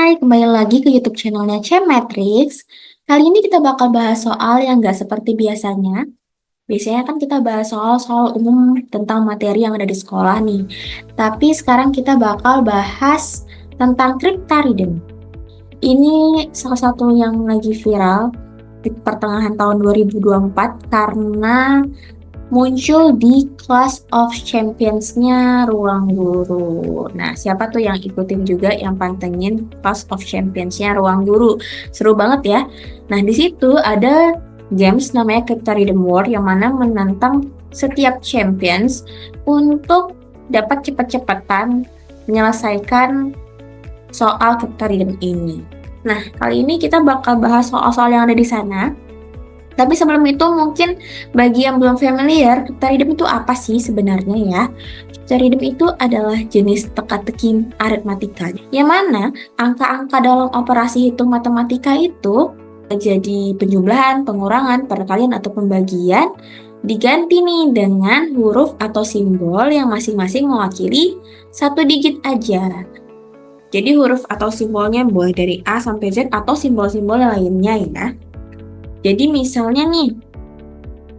Hai, kembali lagi ke YouTube channelnya Matrix. Kali ini kita bakal bahas soal yang nggak seperti biasanya. Biasanya kan kita bahas soal-soal umum tentang materi yang ada di sekolah nih. Tapi sekarang kita bakal bahas tentang cryptariddle. Ini salah satu yang lagi viral di pertengahan tahun 2024 karena muncul di Clash of Champions-nya Ruang Guru. Nah, siapa tuh yang ikutin juga yang pantengin Clash of Champions-nya Ruang Guru? Seru banget ya. Nah, di situ ada games namanya Cryptariddle War yang mana menantang setiap champions untuk dapat cepat-cepatan menyelesaikan soal Cryptariddle ini. Nah, kali ini kita bakal bahas soal-soal yang ada di sana. Tapi sebelum itu mungkin bagi yang belum familiar, cryptariddle itu apa sih sebenarnya ya? Cryptariddle itu adalah jenis teka-teki aritmatika, yang mana angka-angka dalam operasi hitung matematika itu jadi penjumlahan, pengurangan, perkalian atau pembagian diganti nih dengan huruf atau simbol yang masing-masing mewakili satu digit aja. Jadi huruf atau simbolnya boleh dari A sampai Z atau simbol-simbol lainnya ya. Jadi misalnya nih,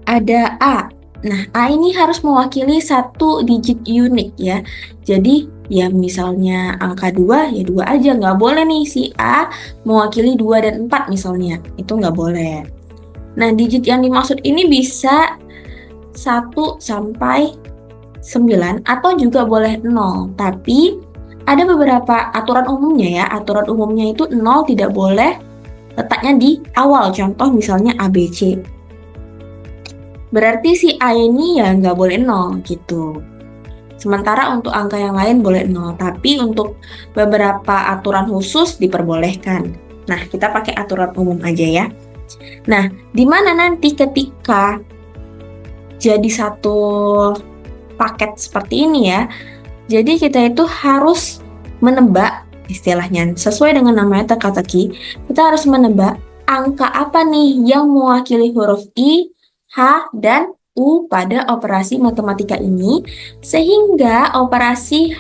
ada A. Nah, A ini harus mewakili satu digit unik ya. Jadi, ya misalnya angka 2, ya 2 aja. Nggak boleh nih si A mewakili 2 dan 4 misalnya. Itu nggak boleh. Nah, digit yang dimaksud ini bisa 1 sampai 9 atau juga boleh 0. Tapi, ada beberapa aturan umumnya ya. Aturan umumnya itu 0 tidak boleh letaknya di awal, contoh misalnya ABC. Berarti si A ini ya nggak boleh 0 gitu. Sementara untuk angka yang lain boleh 0, tapi untuk beberapa aturan khusus diperbolehkan. Nah, kita pakai aturan umum aja ya. Nah, di mana nanti ketika jadi satu paket seperti ini ya, jadi kita itu harus menebak istilahnya sesuai dengan namanya teka-teki, kita harus menebak angka apa nih yang mewakili huruf I, H, dan U pada operasi matematika ini sehingga operasi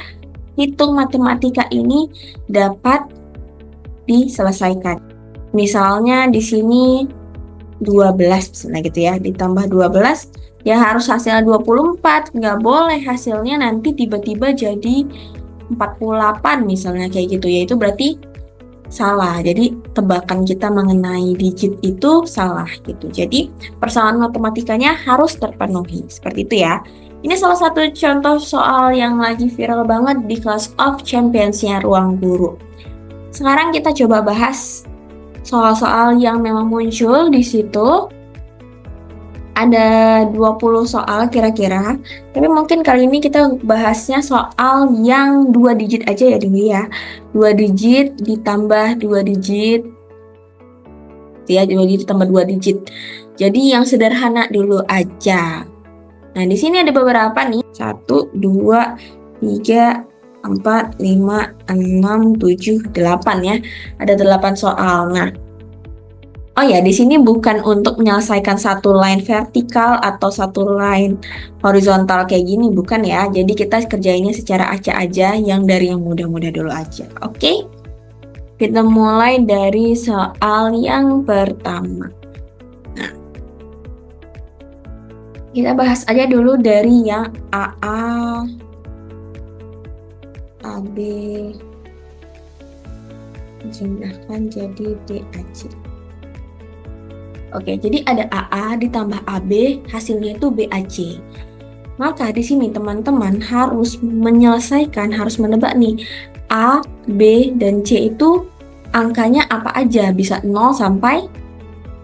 hitung matematika ini dapat diselesaikan. Misalnya di sini 12 misalnya gitu ya, ditambah 12 ya harus hasilnya 24, nggak boleh hasilnya nanti tiba-tiba jadi 48 misalnya kayak gitu ya, itu berarti salah. Jadi tebakan kita mengenai digit itu salah gitu. Jadi persamaan matematikanya harus terpenuhi seperti itu ya. Ini salah satu contoh soal yang lagi viral banget di Clash of Champions-nya Ruang Guru. Sekarang kita coba bahas soal-soal yang memang muncul di situ. Ada 20 soal kira-kira, tapi mungkin kali ini kita bahasnya soal yang 2 digit aja ya dulu ya. 2 digit ditambah 2 digit, ya 2 digit tambah 2 digit. Jadi yang sederhana dulu aja. Nah, di sini ada beberapa nih. 1, 2, 3, 4, 5, 6, 7, 8 ya. Ada 8 soal. Nah, oh ya, di sini bukan untuk menyelesaikan satu line vertikal atau satu line horizontal kayak gini, bukan ya. Jadi kita kerjainnya secara acak aja, yang dari yang mudah-mudah dulu aja. Oke? Kita mulai dari soal yang pertama. Nah, kita bahas aja dulu dari yang AA, AB, jumlahkan jadi BAC. Oke, jadi ada AA ditambah AB, hasilnya itu BAC. Maka di sini teman-teman harus menyelesaikan, harus menebak nih, A, B, dan C itu angkanya apa aja, bisa 0 sampai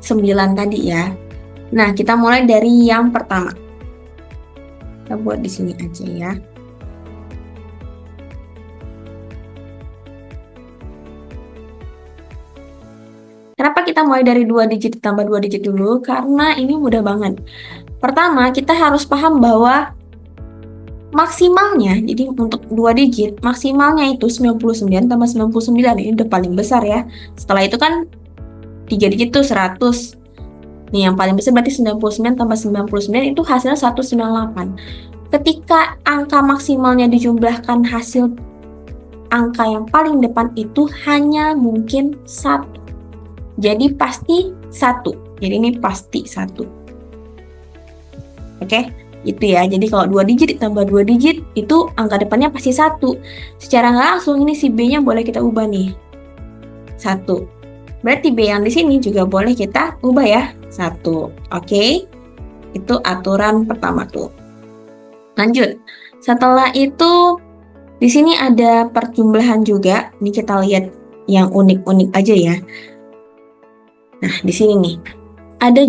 9 tadi ya. Nah, kita mulai dari yang pertama. Kita buat di sini aja ya. Kenapa kita mulai dari 2 digit ditambah 2 digit dulu? Karena ini mudah banget. Pertama, kita harus paham bahwa maksimalnya, jadi untuk 2 digit, maksimalnya itu 99 tambah 99, ini udah paling besar ya. Setelah itu kan 3 digit tuh 100. Nih yang paling besar berarti 99 tambah 99 itu hasilnya 198. Ketika angka maksimalnya dijumlahkan hasil angka yang paling depan itu hanya mungkin 1. Jadi pasti 1. Jadi ini pasti 1. Oke, itu ya. Jadi kalau 2 digit ditambah 2 digit, itu angka depannya pasti 1. Secara nggak langsung ini si B-nya boleh kita ubah nih. 1. Berarti B yang di sini juga boleh kita ubah ya. 1. Oke. Itu aturan pertama tuh. Lanjut. Setelah itu di sini ada perjumlahan juga. Ini kita lihat yang unik-unik aja ya. Nah, di sini nih. Ada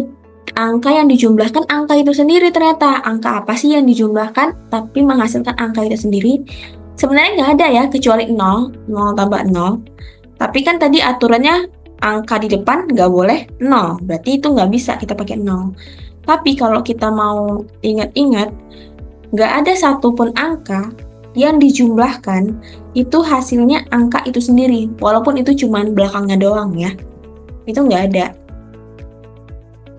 angka yang dijumlahkan angka itu sendiri ternyata. Angka apa sih yang dijumlahkan tapi menghasilkan angka itu sendiri? Sebenarnya nggak ada ya, kecuali 0. 0 tambah 0. Tapi kan tadi aturannya angka di depan nggak boleh 0. Berarti itu nggak bisa kita pakai 0. Tapi kalau kita mau ingat-ingat, nggak ada satupun angka yang dijumlahkan itu hasilnya angka itu sendiri. Walaupun itu cuma belakangnya doang ya. Itu nggak ada.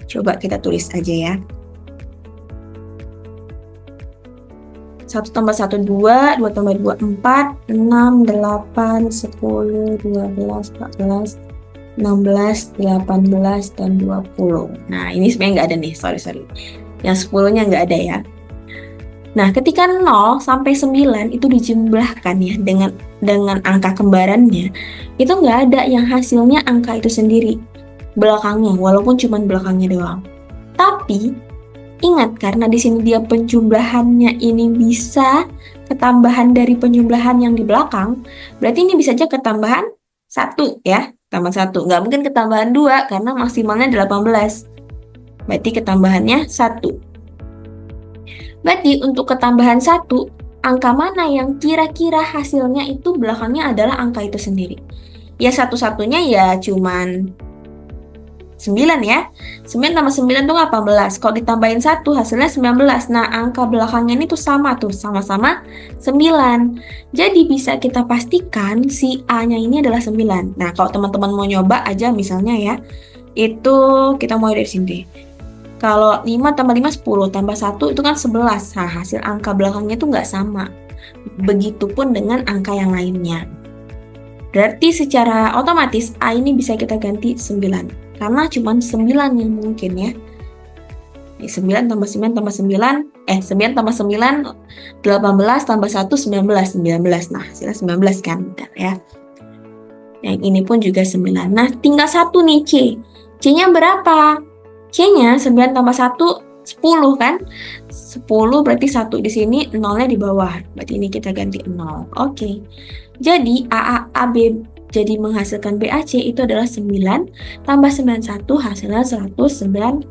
Coba kita tulis aja ya. 1 tambah 1, 2. 2 tambah 2, 4. 6, 8, 10, 12, 14, 16, 18, dan 20. Nah, ini sebenarnya nggak ada nih. Sorry. Yang 10-nya nggak ada ya. Nah, ketika 0 sampai 9 itu dijumlahkan ya dengan angka kembarannya, itu nggak ada yang hasilnya angka itu sendiri belakangnya, walaupun cuma belakangnya doang. Tapi ingat, karena di sini dia penjumlahannya ini bisa ketambahan dari penjumlahan yang di belakang, berarti ini bisa aja ketambahan 1 ya, tambah 1. Nggak mungkin ketambahan 2 karena maksimalnya 18. Berarti ketambahannya 1. Berarti untuk ketambahan 1, angka mana yang kira-kira hasilnya itu belakangnya adalah angka itu sendiri? Ya satu-satunya ya cuman 9 ya. 9 tambah 9 tuh 18. Kalau ditambahin 1 hasilnya 19. Nah, angka belakangnya ini tuh sama tuh, sama-sama 9. Jadi bisa kita pastikan si A-nya ini adalah 9. Nah, kalau teman-teman mau nyoba aja misalnya ya, itu kita mulai dari sini. Kalau 5 tambah 5 10, tambah 1 itu kan 11. Nah, hasil angka belakangnya tuh nggak sama. Begitupun dengan angka yang lainnya. Berarti secara otomatis A ini bisa kita ganti 9. Karena cuma 9 yang mungkin ya. 9 tambah 9 tambah 9, 9 tambah 9, 18 tambah 1, 19. 19. Nah, hasilnya 19 kan. Bentar ya. Yang ini pun juga 9. Nah, tinggal 1 nih C. C-nya berapa? C-nya 9 tambah 1, 10 kan? 10 berarti 1 di sini, 0-nya di bawah. Berarti ini kita ganti 0. Oke. Jadi AB jadi menghasilkan BAC itu adalah 9 tambah 91 hasilnya 190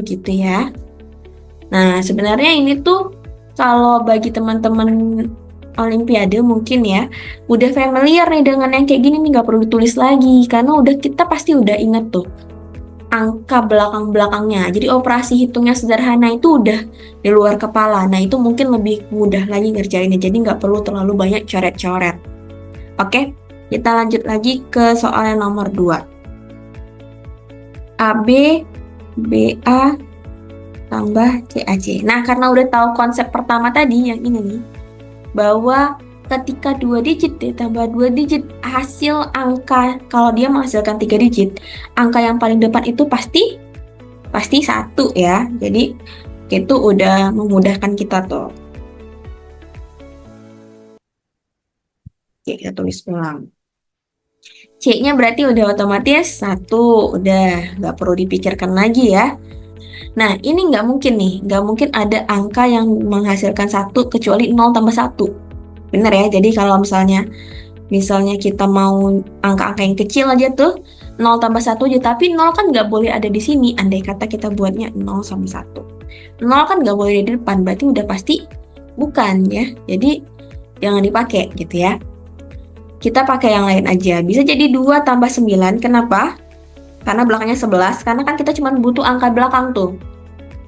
gitu ya. Nah, sebenarnya ini tuh kalau bagi teman-teman Olimpiade mungkin ya udah familiar nih dengan yang kayak gini nih, nggak perlu ditulis lagi karena kita pasti udah inget tuh angka belakang-belakangnya. Jadi operasi hitungnya sederhana itu udah di luar kepala. Nah, itu mungkin lebih mudah lagi ngerjainnya. Jadi nggak perlu terlalu banyak coret-coret. Oke, kita lanjut lagi ke soal yang nomor 2. AB, BA, tambah CAC. Nah, karena udah tahu konsep pertama tadi, yang ini nih, bahwa ketika 2 digit ditambah 2 digit, hasil angka, kalau dia menghasilkan 3 digit, angka yang paling depan itu pasti 1 ya. Jadi, itu udah memudahkan kita tuh. Oke, kita tulis ulang. C-nya berarti udah otomatis 1, udah nggak perlu dipikirkan lagi ya. Nah, ini nggak mungkin nih, nggak mungkin ada angka yang menghasilkan 1 kecuali 0 tambah 1. Bener ya, jadi kalau misalnya kita mau angka-angka yang kecil aja tuh, 0 tambah 1 aja, tapi 0 kan nggak boleh ada di sini, andai kata kita buatnya 0 sama 1. 0 kan nggak boleh di depan, berarti udah pasti bukan ya, jadi jangan dipakai gitu ya. Kita pakai yang lain aja. Bisa jadi 2 tambah 9. Kenapa? Karena belakangnya 11. Karena kan kita cuma butuh angka belakang tuh.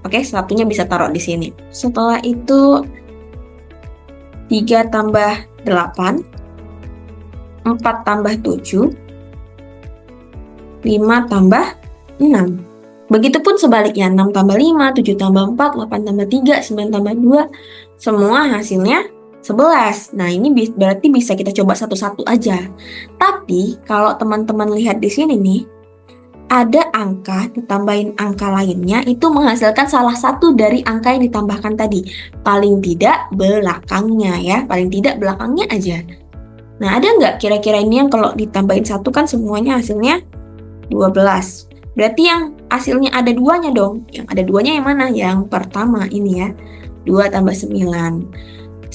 Oke, satunya bisa taruh di sini. Setelah itu 3 tambah 8. 4 tambah 7. 5 tambah 6. Begitupun sebaliknya. 6 tambah 5, 7 tambah 4, 8 tambah 3, 9 tambah 2. Semua hasilnya 11. Nah, ini berarti bisa kita coba satu-satu aja. Tapi, kalau teman-teman lihat di sini nih, ada angka ditambahin angka lainnya itu menghasilkan salah satu dari angka yang ditambahkan tadi. Paling tidak belakangnya ya, paling tidak belakangnya aja. Nah, ada nggak kira-kira ini yang kalau ditambahin satu kan semuanya hasilnya 12. Berarti yang hasilnya ada duanya dong. Yang ada duanya yang mana? Yang pertama ini ya, 2 tambah 9.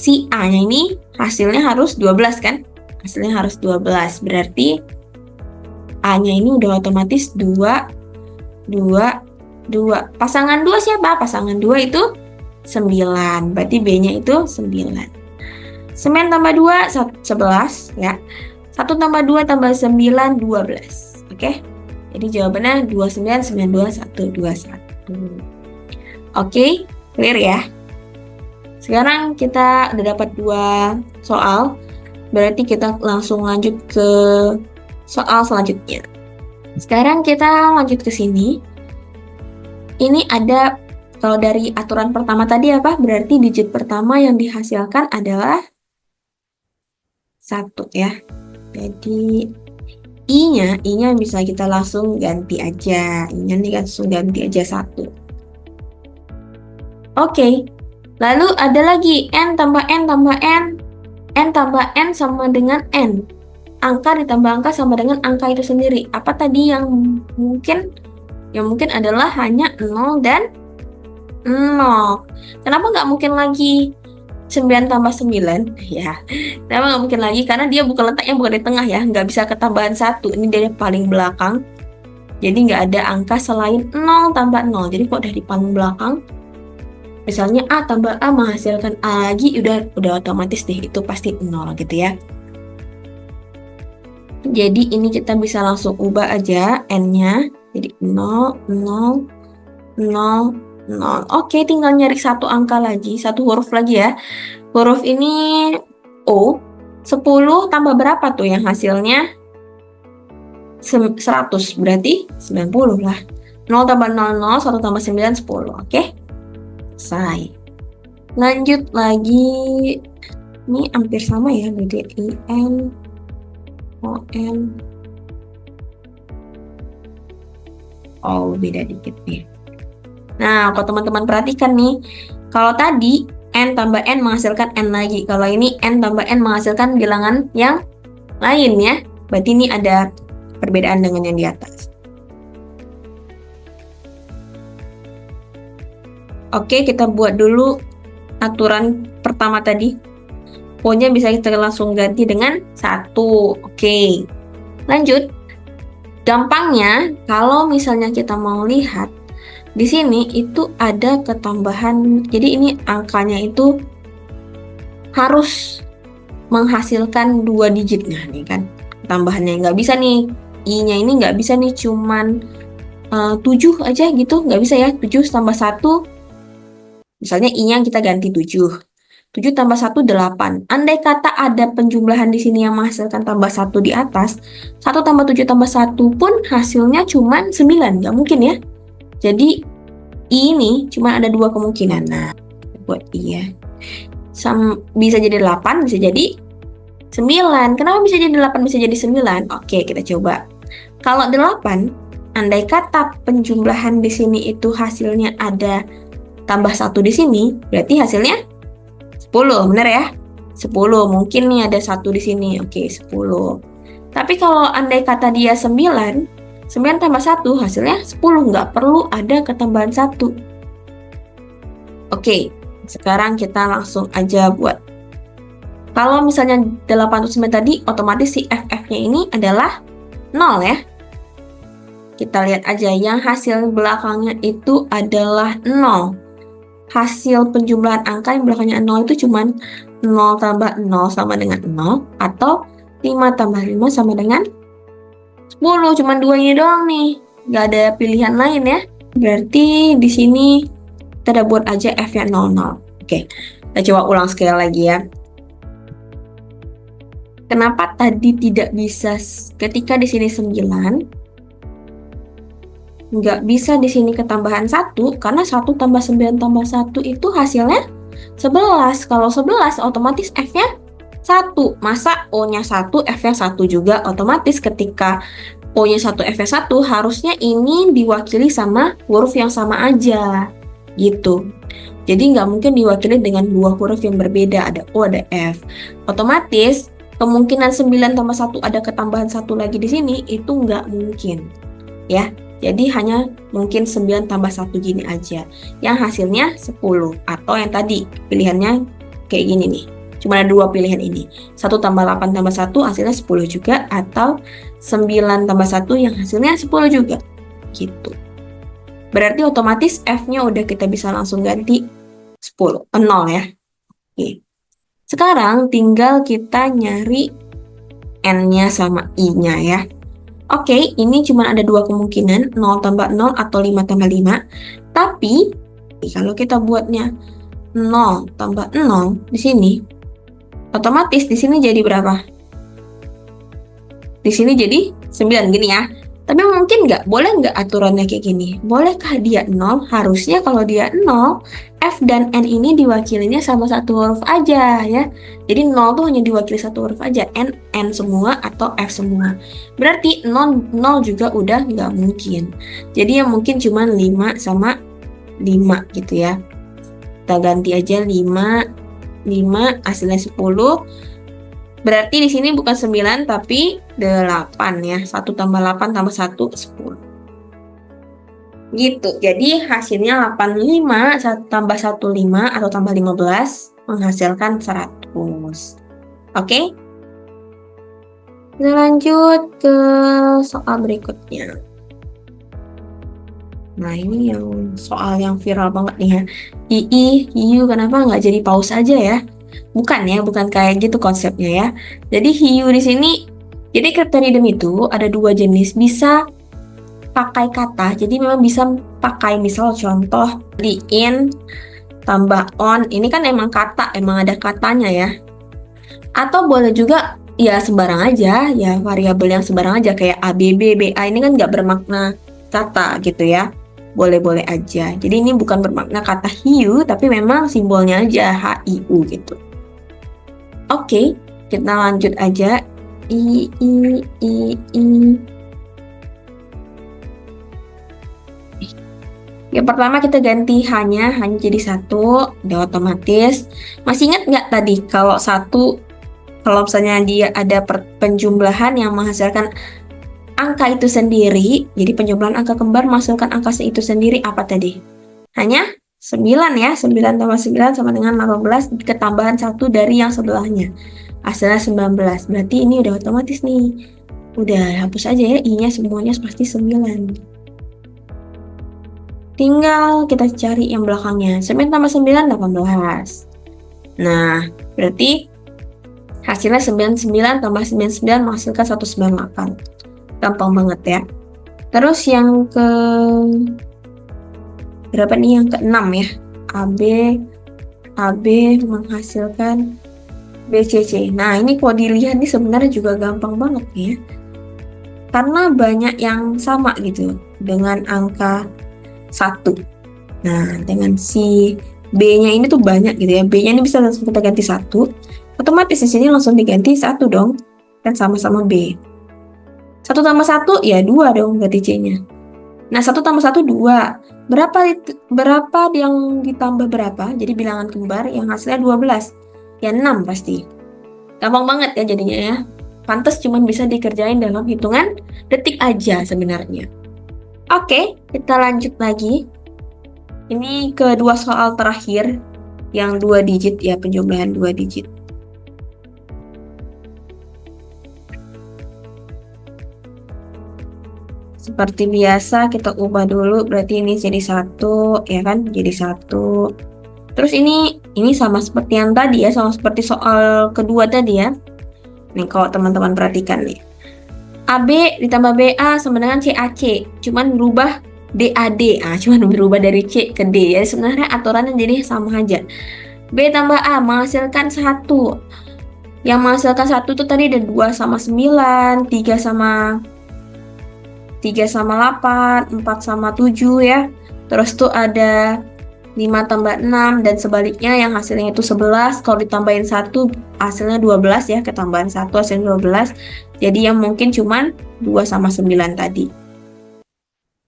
Si A-nya ini hasilnya harus 12 kan? Hasilnya harus 12. Berarti A-nya ini udah otomatis 2, 2, 2. Pasangan 2 siapa? Pasangan 2 itu 9. Berarti B-nya itu 9. 9 tambah 2, 11 ya. 1 tambah 2 tambah 9, 12. Oke? Jadi jawabannya 29, 92, 1, 21. Oke? Clear ya? Sekarang kita udah dapat 2 soal. Berarti kita langsung lanjut ke soal selanjutnya. Sekarang kita lanjut ke sini. Ini ada, kalau dari aturan pertama tadi apa? Berarti digit pertama yang dihasilkan adalah 1 ya. Jadi I-nya bisa kita langsung ganti aja. I-nya nih langsung ganti aja 1. Oke. Lalu ada lagi N tambah N tambah N. N tambah N sama dengan N. Angka ditambah angka sama dengan angka itu sendiri. Apa tadi yang mungkin? Yang mungkin adalah hanya 0 dan 0. Kenapa nggak mungkin lagi 9 tambah 9? Ya, kenapa nggak mungkin lagi? Karena dia letaknya bukan di tengah ya. Nggak bisa ketambahan 1. Ini dari paling belakang. Jadi nggak ada angka selain 0 tambah 0. Jadi kok dari paling belakang, misalnya A tambah A menghasilkan A lagi, udah otomatis deh itu pasti 0 gitu ya. Jadi ini kita bisa langsung ubah aja N-nya. Jadi 0, 0, 0, 0. Oke, tinggal nyari satu angka lagi, satu huruf lagi ya. Huruf ini O. 10 tambah berapa tuh yang hasilnya? 100, berarti 90 lah. 0 tambah 0, 0, 1 tambah 9, 10. Oke? Selesai. Lanjut lagi. Ini hampir sama ya, berarti IN, ON. Oh, beda dikit nih. Nah, kalau teman-teman perhatikan nih, kalau tadi N tambah N menghasilkan N lagi. Kalau ini N tambah N menghasilkan bilangan yang lain ya. Berarti ini ada perbedaan dengan yang di atas. Oke, kita buat dulu aturan pertama tadi. Pokoknya bisa kita langsung ganti dengan 1. Oke. Lanjut. Gampangnya, kalau misalnya kita mau lihat, di sini itu ada ketambahan. Jadi ini angkanya itu harus menghasilkan 2 digit. Nah, nih kan tambahannya nggak bisa nih. I-nya ini nggak bisa nih cuman 7 aja gitu. Nggak bisa ya. 7 tambah 1. Misalnya I-nya kita ganti 7. 7 tambah 1, 8. Andai kata ada penjumlahan di sini yang menghasilkan tambah 1 di atas, 1 tambah 7 tambah 1 pun hasilnya cuma 9. Nggak mungkin ya. Jadi, I ini cuma ada 2 kemungkinan. Nah, buat I ya. Bisa jadi 8, bisa jadi 9. Kenapa bisa jadi 8, bisa jadi 9? Oke, kita coba. Kalau 8, andai kata penjumlahan di sini itu hasilnya ada tambah 1 di sini, berarti hasilnya 10, bener ya? 10, mungkin nih ada 1 di sini. Oke, 10. Tapi kalau andai kata dia 9, 9 tambah 1 hasilnya 10, nggak perlu ada ketambahan 1. Oke, sekarang kita langsung aja buat. Kalau misalnya 89 tadi, otomatis si FF-nya ini adalah 0 ya. Kita lihat aja, yang hasil belakangnya itu adalah 0. Hasil penjumlahan angka yang belakangnya 0 itu cuman 0 tambah 0 sama dengan 0, atau 5 tambah 5 sama dengan 10. Cuman 2 ini doang nih, nggak ada pilihan lain ya. Berarti di sini kita udah buat aja F-nya 00. Oke, kita coba ulang sekali lagi ya. Kenapa tadi tidak bisa ketika di sini 9? Nggak bisa di sini ketambahan 1, karena 1 tambah 9 tambah 1 itu hasilnya 11. Kalau 11 otomatis F-nya 1. Masa O-nya 1, F-nya 1 juga? Otomatis ketika O-nya 1, F-nya 1, harusnya ini diwakili sama huruf yang sama aja. Gitu. Jadi nggak mungkin diwakili dengan dua huruf yang berbeda, ada O, ada F. Otomatis, kemungkinan 9 tambah 1 ada ketambahan 1 lagi di sini, itu nggak mungkin. Ya, jadi hanya mungkin 9 tambah 1 gini aja. Yang hasilnya 10. Atau yang tadi, pilihannya kayak gini nih. Cuma ada dua pilihan ini. 1 tambah 8 tambah 1 hasilnya 10 juga. Atau 9 tambah 1 yang hasilnya 10 juga. Gitu. Berarti otomatis F-nya udah kita bisa langsung ganti 10, 0 ya. Oke. Sekarang tinggal kita nyari N-nya sama I-nya ya. Oke, ini cuma ada dua kemungkinan, 0 tambah 0 atau 5 tambah 5. Tapi, kalau kita buatnya 0 tambah 0 di sini, otomatis di sini jadi berapa? Di sini jadi 9 gini ya. Tapi mungkin nggak? Boleh nggak aturannya kayak gini? Bolehkah dia 0? Harusnya kalau dia 0, F dan N ini diwakilinya sama satu huruf aja ya. Jadi 0 tuh hanya diwakili satu huruf aja. N semua atau F semua. Berarti 0 juga udah nggak mungkin. Jadi yang mungkin cuma 5 sama 5 gitu ya. Kita ganti aja 5 hasilnya 10. Berarti di sini bukan 9 tapi 8 ya. 1 tambah 8 tambah 1, 10. Gitu. Jadi hasilnya 85 tambah 1, 5 atau tambah 15 menghasilkan 100. Oke? Kita lanjut ke soal berikutnya. Nah, ini yang soal yang viral banget nih ya. Hiu, kenapa nggak jadi paus aja ya? Bukan ya, bukan kayak gitu konsepnya ya. Jadi hiu di sini, jadi cryptoridum itu ada dua jenis, bisa pakai kata. Jadi memang bisa pakai misal contoh di in tambah on. Ini kan emang kata, emang ada katanya ya. Atau boleh juga ya sembarang aja, ya variabel yang sembarang aja kayak A, B, B, B, A. Ini kan nggak bermakna kata gitu ya. Boleh-boleh aja. Jadi ini bukan bermakna kata hiu, tapi memang simbolnya aja HIU gitu. Oke, kita lanjut aja. I. Yang pertama kita ganti hanya jadi satu, udah otomatis. Masih ingat nggak tadi kalau misalnya dia ada penjumlahan yang menghasilkan angka itu sendiri, jadi penjumlahan angka kembar menghasilkan angka itu sendiri apa tadi? Hanya 9 ya, 9 tambah 9 sama dengan 18, ketambahan 1 dari yang sebelahnya. Hasilnya 19, berarti ini udah otomatis nih. Udah, hapus aja ya, I-nya semuanya pasti 9. Tinggal kita cari yang belakangnya, 9 tambah 9, 18. Nah, berarti hasilnya 99 tambah 99 menghasilkan 198. Gampang banget ya. Terus yang ke berapa nih? Yang ke-6 ya. AB menghasilkan BCC. Nah, ini kalau dilihat nih sebenarnya juga gampang banget ya. Karena banyak yang sama gitu dengan angka 1. Nah, dengan si B-nya ini tuh banyak gitu ya. B-nya ini bisa langsung kita ganti 1. Otomatis di sini langsung diganti 1 dong. Kan sama-sama B. 1 tambah 1 ya 2 dong berarti C-nya. Nah, 1 tambah 1 2. Berapa yang ditambah berapa? Jadi bilangan kembar yang hasilnya 12. Ya 6 pasti. Gampang banget ya jadinya ya. Pantes cuma bisa dikerjain dalam hitungan detik aja sebenarnya. Oke, kita lanjut lagi. Ini kedua soal terakhir yang 2 digit ya, penjumlahan 2 digit. Seperti biasa kita ubah dulu, berarti ini jadi 1 ya kan, jadi 1. Terus ini sama seperti yang tadi ya, sama seperti soal kedua tadi ya. Nih kalau teman-teman perhatikan nih, AB ditambah BA sama dengan CAC, cuman berubah DAD, cuman berubah dari C ke D ya. Sebenarnya aturannya jadi sama aja. B tambah A menghasilkan 1. Yang menghasilkan 1 tuh tadi ada 2 sama 9, 3 sama 8, 4 sama 7 ya. Terus tuh ada 5 tambah 6, dan sebaliknya yang hasilnya itu 11, kalau ditambahin 1 hasilnya 12 ya, ketambahan 1 hasilnya 12. Jadi yang mungkin cuman 2 sama 9 tadi.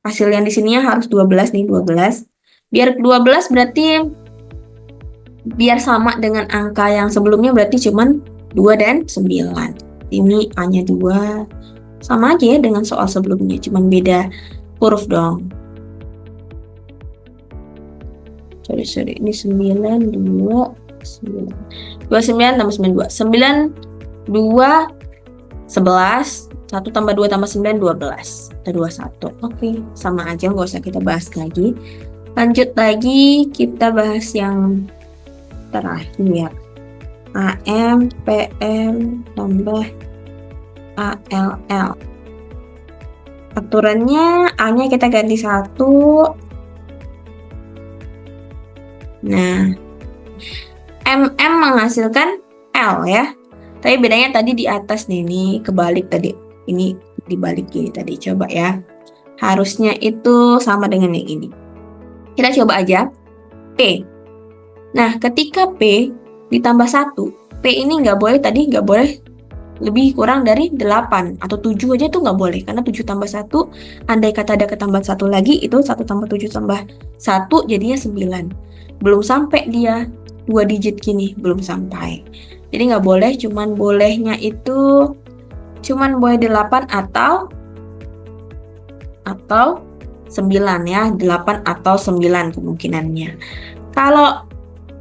Hasil yang di sininya harus 12 nih, 12. Biar 12 berarti biar sama dengan angka yang sebelumnya berarti cuman 2 dan 9. Ini A-nya 2. Sama aja ya dengan soal sebelumnya, cuman beda huruf dong. Sorry, ini 9, 2, 9. 29 tambah 9, 2. 9, 2, 11. 1 tambah 2 tambah 9, 12. Ada 21. Oke, sama aja, nggak usah kita bahas lagi. Lanjut lagi, kita bahas yang terakhir. AM, PM, tambah ALL. Aturannya A-nya kita ganti 1. Nah, MM menghasilkan L ya. Tapi bedanya tadi di atas nih, ini kebalik tadi. Ini dibalik gini tadi, coba ya. Harusnya itu sama dengan yang ini. Kita coba aja. P. Nah, ketika P ditambah 1, P ini nggak boleh lebih kurang dari 8 atau 7 aja tuh nggak boleh, karena 7 tambah 1, andai kata ada ketambahan 1 lagi, itu 1 tambah 7 tambah 1 jadinya 9. Belum sampai dia 2 digit gini, belum sampai. Jadi nggak boleh, cuman bolehnya itu cuman boleh 8 atau 9 ya, 8 atau 9 kemungkinannya. Kalau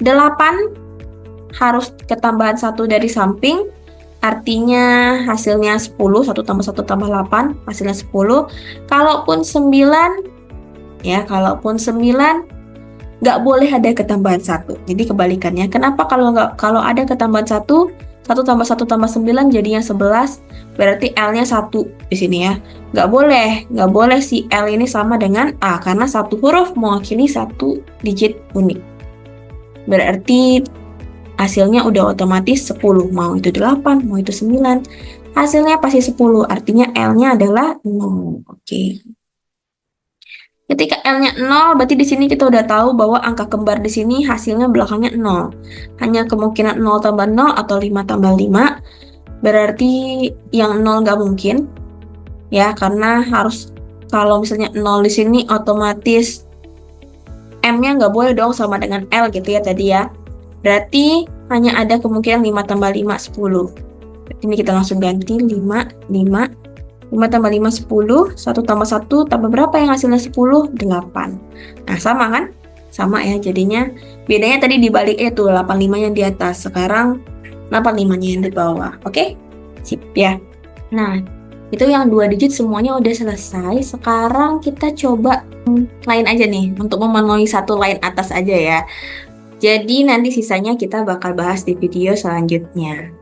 8 harus ketambahan 1 dari samping, artinya hasilnya 10, 1 tambah 1 tambah 8, hasilnya 10. Kalaupun 9, nggak boleh ada ketambahan 1. Jadi kebalikannya. Kenapa kalau ada ketambahan 1, 1 tambah 1 tambah 9 jadinya 11, berarti L-nya 1 di sini ya. Nggak boleh si L ini sama dengan A, karena satu huruf mewakili satu digit unik. Berarti hasilnya udah otomatis 10, mau itu 8, mau itu 9. Hasilnya pasti 10, artinya L-nya adalah 0. Oke. Ketika L-nya 0, berarti di sini kita udah tahu bahwa angka kembar di sini hasilnya belakangnya 0. Hanya kemungkinan 0 tambah 0 atau 5 tambah 5. Berarti yang 0 nggak mungkin. Ya, karena harus, kalau misalnya 0 di sini otomatis M-nya nggak boleh dong sama dengan L gitu ya tadi ya. Berarti hanya ada kemungkinan 5 tambah 5, 10. Ini kita langsung ganti 5 tambah 5, 10. 1 tambah 1 tambah berapa yang hasilnya 10? 8. Nah, sama kan? Sama ya, jadinya bedanya tadi dibaliknya tuh, 85 yang di atas. Sekarang 85-nya yang di bawah. Oke? Sip ya. Nah, itu yang 2 digit semuanya udah selesai. Sekarang kita coba lain aja nih, untuk memenuhi satu line atas aja ya. Jadi nanti sisanya kita bakal bahas di video selanjutnya.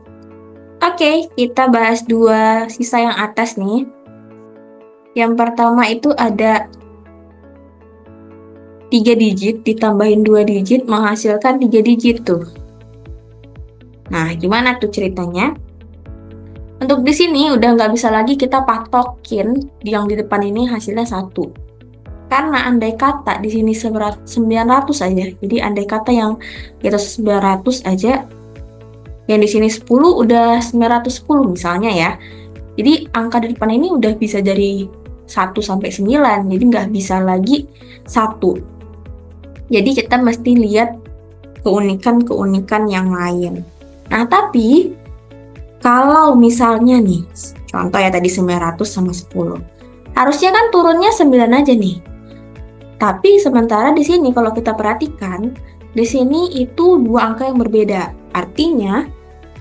Oke, kita bahas 2 sisa yang atas nih. Yang pertama itu ada 3 digit ditambahin 2 digit menghasilkan 3 digit tuh. Nah, gimana tuh ceritanya? Untuk di sini udah nggak bisa lagi kita patokin yang di depan ini hasilnya 1. Karena andai kata di sini 900 aja. Jadi andai kata yang di atas 900 aja, yang di sini 10 udah 910 misalnya ya. Jadi angka di depan ini udah bisa dari 1 sampai 9, jadi nggak bisa lagi 1. Jadi kita mesti lihat keunikan-keunikan yang lain. Nah, tapi kalau misalnya nih, contoh ya tadi 900 sama 10. Harusnya kan turunnya 9 aja nih. Tapi sementara di sini kalau kita perhatikan, di sini itu 2 angka yang berbeda. Artinya,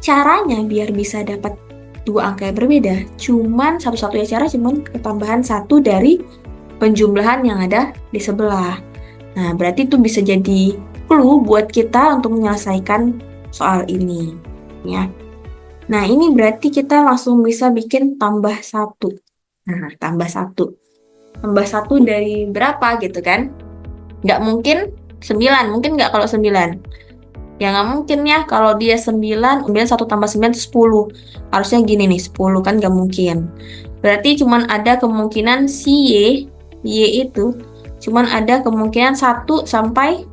caranya biar bisa dapat 2 angka yang berbeda, cuman satu-satunya cara cuman ketambahan 1 dari penjumlahan yang ada di sebelah. Nah, berarti itu bisa jadi clue buat kita untuk menyelesaikan soal ini, ya. Nah, ini berarti kita langsung bisa bikin tambah 1. Nah, tambah 1. Tambah 1 dari berapa gitu kan? Nggak mungkin 9, mungkin nggak kalau 9? Ya nggak mungkin ya, kalau dia 9, kemudian 1 tambah 9 itu 10. Harusnya gini nih, 10 kan nggak mungkin. Berarti cuman ada kemungkinan si Y itu cuman ada kemungkinan 1 sampai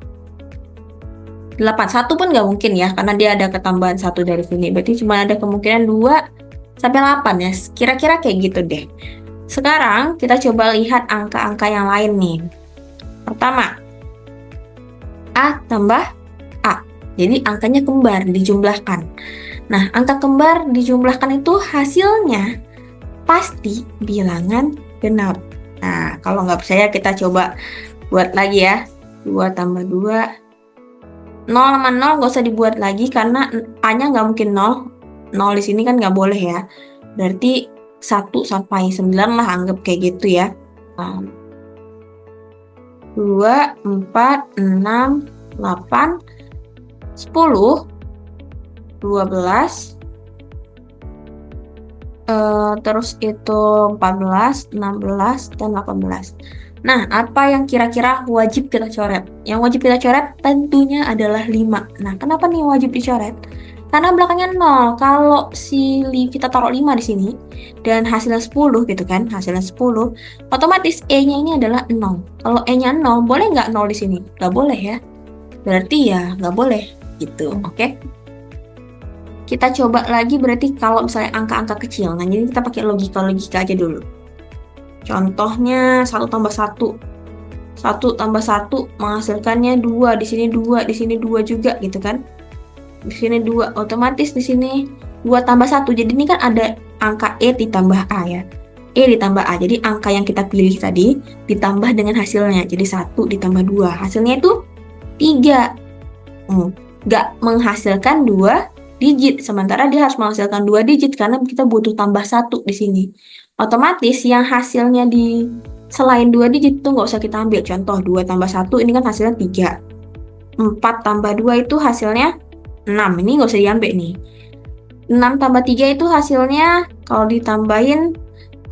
8. 1 pun nggak mungkin ya, karena dia ada ketambahan 1 dari sini. Berarti cuma ada kemungkinan 2 sampai 8 ya. Kira-kira kayak gitu deh. Sekarang kita coba lihat angka-angka yang lain nih. Pertama, A tambah A. Jadi angkanya kembar dijumlahkan. Nah, angka kembar dijumlahkan itu hasilnya pasti bilangan genap. Nah, kalau nggak percaya kita coba buat lagi ya. 2 tambah 2. 0 sama 0 nggak usah dibuat lagi karena A-nya nggak mungkin 0. 0 di sini kan nggak boleh ya. Berarti 1 sampai 9 lah, anggap kayak gitu ya. 2, 4, 6, 8, 10, 12, terus itu 14, 16, dan 18. Nah, apa yang kira-kira wajib kita coret? Yang wajib kita coret tentunya adalah 5. Nah, kenapa nih wajib dicoret? Karena belakangnya 0. Kalau kita taruh 5 di sini dan hasilnya 10 gitu kan, hasilnya 10, otomatis E-nya ini adalah 0. Kalau E-nya 0, boleh nggak 0 di sini? Nggak boleh ya. Berarti ya nggak boleh gitu, oke? Kita coba lagi berarti kalau misalnya angka-angka kecil. Nah, jadi kita pakai logika-logika aja dulu. Contohnya 1 tambah 1. 1 tambah 1 menghasilkannya 2, di sini 2, di sini 2 juga gitu kan. Di sini 2, otomatis di sini 2 tambah 1. Jadi ini kan ada angka E ditambah A ya. E ditambah A. Jadi angka yang kita pilih tadi ditambah dengan hasilnya. Jadi 1 ditambah 2. Hasilnya itu 3. Nggak menghasilkan 2 digit, sementara dia harus menghasilkan 2 digit karena kita butuh tambah 1 di sini. Otomatis yang hasilnya di selain 2 digit itu nggak usah kita ambil. Contoh 2 tambah 1 ini kan hasilnya 3. 4 tambah 2 itu hasilnya 6. Ini nggak usah diambil nih. 6 tambah 3 itu hasilnya kalau ditambahin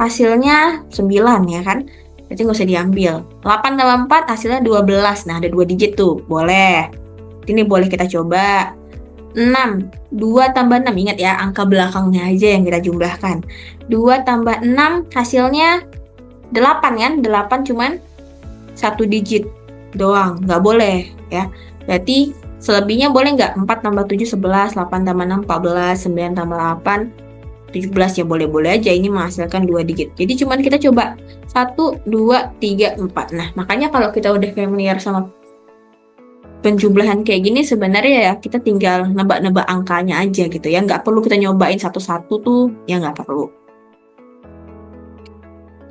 hasilnya 9 ya kan. Berarti nggak usah diambil. 8 tambah 4 hasilnya 12. Nah, ada 2 digit tuh. Boleh. Ini boleh kita coba. 6, 2 tambah 6, ingat ya, angka belakangnya aja yang kita jumlahkan. 2 tambah 6 hasilnya 8 kan, 8 cuman 1 digit doang, nggak boleh ya. Berarti selebihnya boleh nggak? 4 tambah 7, 11, 8 tambah 6, 14, 9 tambah 8, 17 ya boleh-boleh aja, ini menghasilkan 2 digit. Jadi cuman kita coba 1, 2, 3, 4. Nah, makanya kalau kita udah familiar sama penjumlahan kayak gini sebenarnya ya kita tinggal nebak-nebak angkanya aja gitu ya, nggak perlu kita nyobain satu-satu tuh ya, nggak perlu.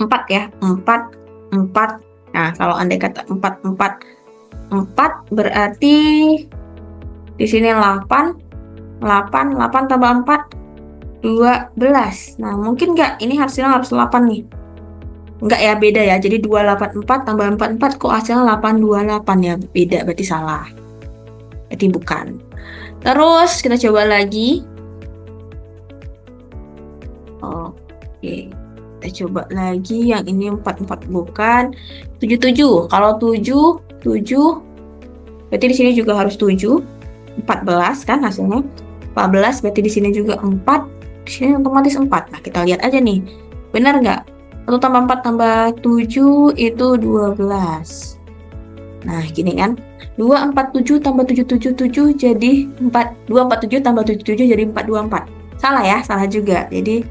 4 ya, 4, 4. Nah, kalau andai kata 4, 4, 4 berarti di sini 8, 8, 8 tambah 4, 12. Nah, mungkin nggak ini hasilnya harus 8 nih. Enggak ya, beda ya. Jadi 284 tambah 44 kok hasilnya 828 ya. Beda, berarti salah. Berarti bukan. Terus kita coba lagi. Oke. Kita coba lagi yang ini 44 bukan. 77. Kalau 7 berarti di sini juga harus 7. 14 kan hasilnya. 14 berarti di sini juga 4. Di sini otomatis 4. Nah, kita lihat aja nih. Benar nggak? 1 tambah 4 tambah 7 itu 12. Nah, gini kan. 247 tambah 777 jadi 4. 247 tambah 77 jadi 424. Salah ya, salah juga. Jadi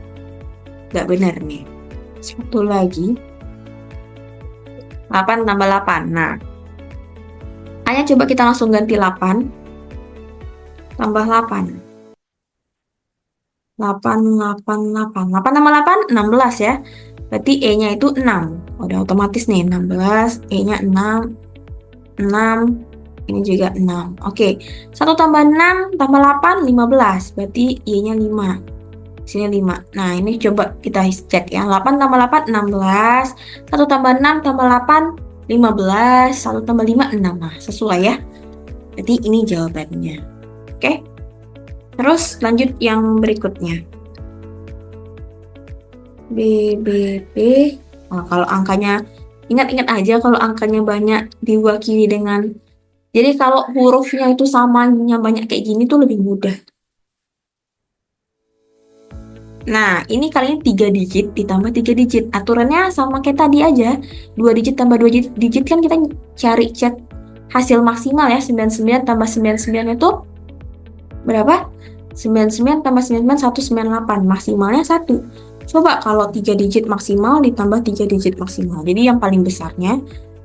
nggak benar nih. Satu lagi. 8 tambah 8. Nah, hanya coba kita langsung ganti 8 tambah 8. 8, 8, 8. 8 tambah 8, 16 ya. Berarti E-nya itu 6. Udah otomatis nih, 16. E-nya 6. 6. Ini juga 6. Oke. 1 tambah 6 tambah 8, 15. Berarti Y-nya 5. Sini 5. Nah, ini coba kita cek ya. 8 tambah 8, 16. 1 tambah 6 tambah 8, 15. 1 tambah 5, 6. Nah, sesuai ya. Berarti ini jawabannya. Oke. Terus lanjut yang berikutnya. B, B, B. Nah, kalau angkanya, ingat-ingat aja kalau angkanya banyak diwakili dengan, jadi kalau hurufnya itu samanya banyak kayak gini tuh lebih mudah. Nah, ini kali ini 3 digit ditambah 3 digit. Aturannya sama kayak tadi aja. 2 digit tambah 2 digit kan kita cari cek hasil maksimal ya, 99 tambah 99 itu berapa? 99 tambah 99, 198, maksimalnya 1. Coba kalau 3 digit maksimal ditambah 3 digit maksimal. Jadi yang paling besarnya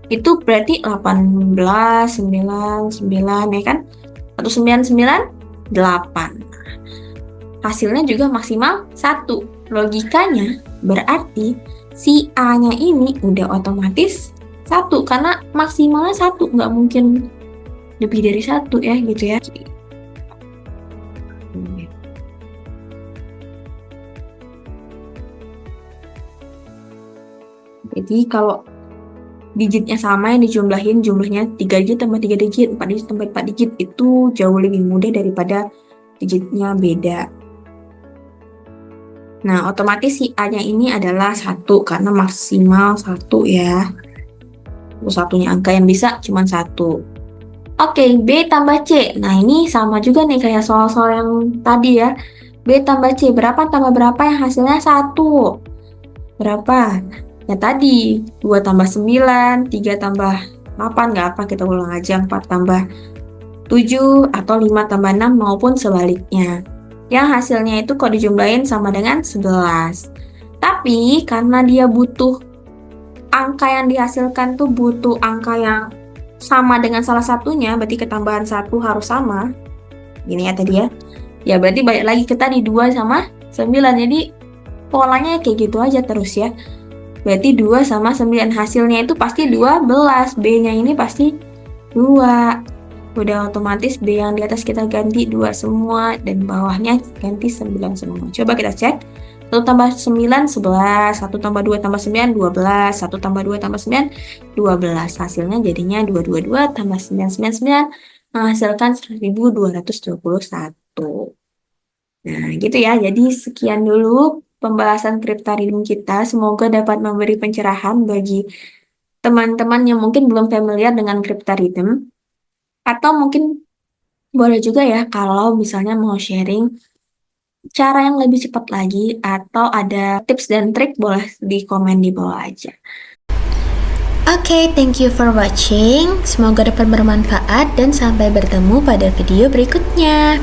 itu berarti 18, 9, 9 ya kan? 199, 8. Hasilnya juga maksimal 1. Logikanya berarti si A-nya ini udah otomatis 1 karena maksimalnya 1, nggak mungkin lebih dari 1 ya gitu ya. Jadi kalau digitnya sama yang dijumlahin, jumlahnya 3 digit tambah 3 digit, 4 digit tambah 4 digit, itu jauh lebih mudah daripada digitnya beda. Nah, otomatis si A-nya ini adalah 1 karena maksimal 1 ya. Satunya angka yang bisa cuma 1. Oke, B tambah C. Nah, ini sama juga nih kayak soal-soal yang tadi ya. B tambah C, berapa tambah berapa yang hasilnya 1? Berapa? Ya tadi, 2 tambah 9, 3 tambah 8, nggak apa, kita ulang aja. 4 tambah 7, atau 5 tambah 6, maupun sebaliknya. Yang hasilnya itu kalau dijumlahin sama dengan 11. Tapi, karena dia butuh angka yang dihasilkan tuh butuh angka yang sama dengan salah satunya, berarti ketambahan 1 harus sama. Gini ya tadi ya. Ya berarti balik lagi ke tadi 2 sama 9. Jadi polanya kayak gitu aja terus ya. Berarti 2 sama 9. Hasilnya itu pasti 12. B-nya ini pasti 2. Udah otomatis B yang di atas kita ganti 2 semua. Dan bawahnya ganti 9 semua. Coba kita cek. 1 tambah 9, 11. 1 tambah 2 tambah 9, 12. 1 tambah 2 tambah 9, 12. Hasilnya jadinya 222 tambah 999 menghasilkan 1221. Nah, gitu ya. Jadi sekian dulu pembahasan Cryptarium kita. Semoga dapat memberi pencerahan bagi teman-teman yang mungkin belum familiar dengan Cryptarium. Atau mungkin boleh juga ya kalau misalnya mau sharing cara yang lebih cepat lagi atau ada tips dan trik, boleh di komen di bawah aja. Oke, thank you for watching. Semoga dapat bermanfaat dan sampai bertemu pada video berikutnya.